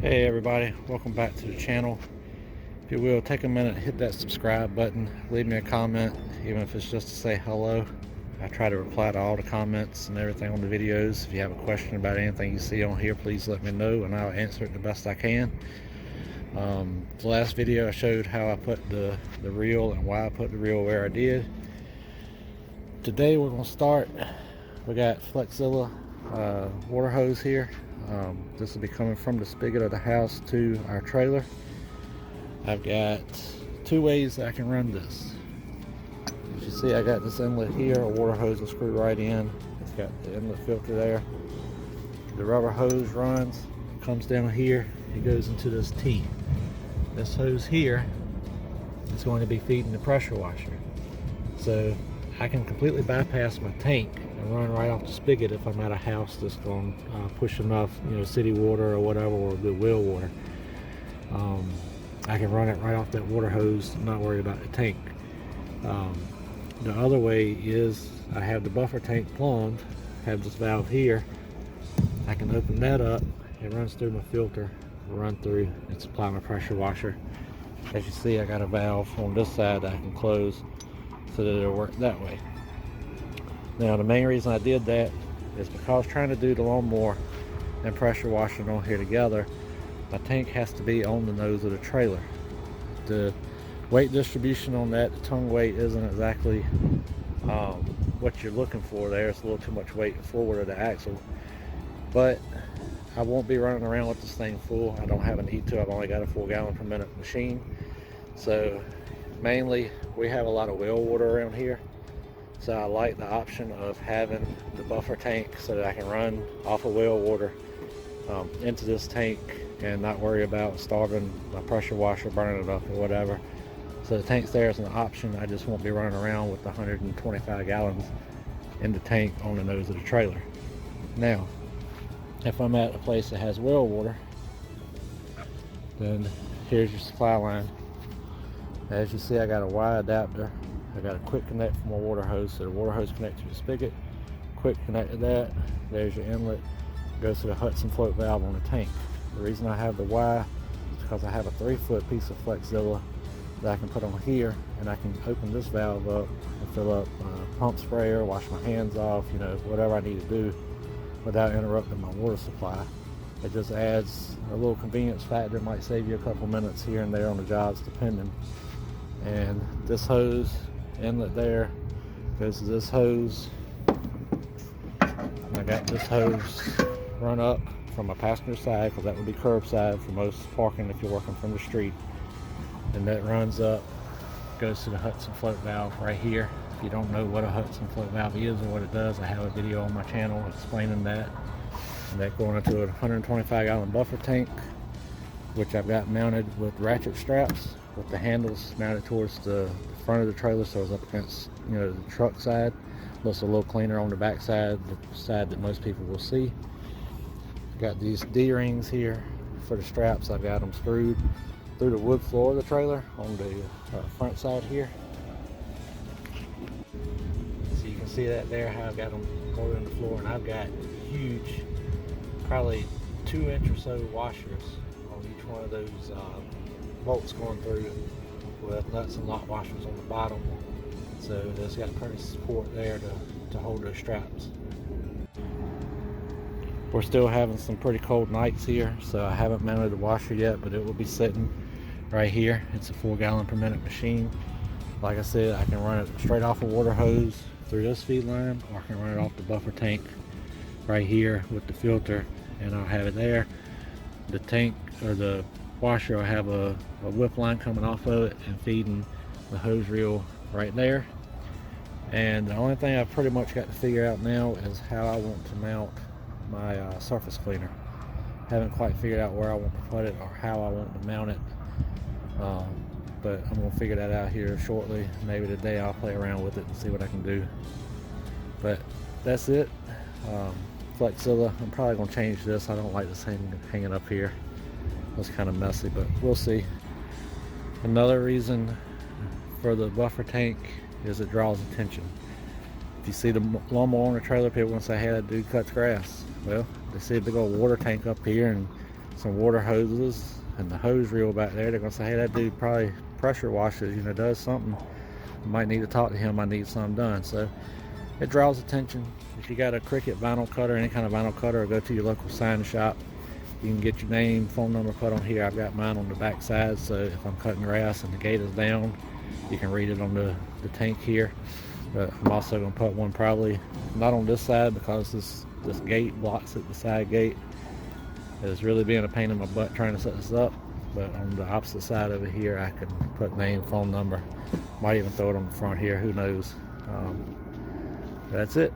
Hey everybody, welcome back to the channel. If you will, take a minute, hit that subscribe button, leave me a comment, even if it's just to say hello. I try to reply to all the comments and everything on the videos. If you have a question about anything you see on here, please let me know and I'll answer it the best I can. The last video I showed how I put the reel and why I put the reel where I did. Today we're going to start. We got Flexzilla water hose here. This will be coming from the spigot of the house to our trailer. I've got two ways that I can run this. As you see, I got this inlet here. A water hose will screw right in. It's got the inlet filter there. The rubber hose runs, comes down here, it goes into this T. This hose here is going to be feeding the pressure washer. So I can completely bypass my tank and run right off the spigot if I'm at a house that's going to push enough, city water or whatever, or good well water. I can run it right off that water hose, not worry about the tank. The other way is I have the buffer tank plumbed, have this valve here. I can open that up, it runs through my filter, run through and supply my pressure washer. As you see, I got a valve on this side that I can close so that it'll work that way. Now the main reason I did that is because trying to do the lawnmower and pressure washing on here together, my tank has to be on the nose of the trailer. The weight distribution on that, the tongue weight isn't exactly what you're looking for there. It's a little too much weight forward of the axle, but I won't be running around with this thing full. I don't have a need to. I've only got a 4 gallon per minute machine. So mainly we have a lot of well water around here, so I like the option of having the buffer tank so that I can run off of well water into this tank and not worry about starving my pressure washer, burning it up or whatever. So the tank's there as an option. I just won't be running around with 125 gallons in the tank on the nose of the trailer. Now if I'm at a place that has well water, then here's your supply line. As you see, I got a Y adapter. I got a quick connect from my water hose, so the water hose connects to the spigot. Quick connect to that. There's your inlet. Goes to the Hudson float valve on the tank. The reason I have the Y is because I have a 3-foot piece of Flexzilla that I can put on here, and I can open this valve up and fill up pump sprayer, wash my hands off, whatever I need to do without interrupting my water supply. It just adds a little convenience factor. It might save you a couple minutes here and there on the jobs depending. And this hose inlet there goes to this hose. And I got this hose run up from my passenger side, because that would be curbside for most parking if you're working from the street. And that runs up, goes to the Hudson float valve right here. If you don't know what a Hudson float valve is or what it does, I have a video on my channel explaining that. And that going into a 125 gallon buffer tank, which I've got mounted with ratchet straps with the handles mounted towards the front of the trailer, so it's up against the truck side. Looks a little cleaner on the back side, the side that most people will see. Got these D-rings here for the straps. I've got them screwed through the wood floor of the trailer on the front side here. So you can see that there, how I've got them going in the floor, and I've got huge, probably 2-inch or so washers on each one of those bolts going through, with nuts and lock washers on the bottom. So it's got pretty support there to hold those straps. We're still having some pretty cold nights here, so I haven't mounted the washer yet, but it will be sitting right here. It's a 4 gallon per minute machine. Like I said, I can run it straight off a water hose through this feed line, or I can run it off the buffer tank right here with the filter, and I'll have it there. The tank, or the washer, will have a whip line coming off of it and feeding the hose reel right there. And the only thing I've pretty much got to figure out now is how I want to mount my surface cleaner. Haven't quite figured out where I want to put it or how I want to mount it, but I'm going to figure that out here shortly. Maybe today I'll play around with it and see what I can do. But that's it. Flexzilla. I'm probably going to change this. I don't like this thing hanging up here. It's kind of messy, but we'll see. Another reason for the buffer tank is it draws attention. If you see the lawnmower on the trailer, people will say, hey, that dude cuts grass. Well, they see a big old water tank up here, and some water hoses and the hose reel back there. They're gonna say, hey, that dude probably pressure washes, you know, does something. Might need to talk to him. I need something done. So it draws attention. If you got a Cricut vinyl cutter, any kind of vinyl cutter, or go to your local sign shop, you can get your name, phone number put on here. I've got mine on the back side, so if I'm cutting grass and the gate is down, you can read it on the tank here. But I'm also going to put one probably not on this side, because this gate blocks it, the side gate. It's really being a pain in my butt trying to set this up. But on the opposite side over here, I can put name, phone number. Might even throw it on the front here, who knows. That's it.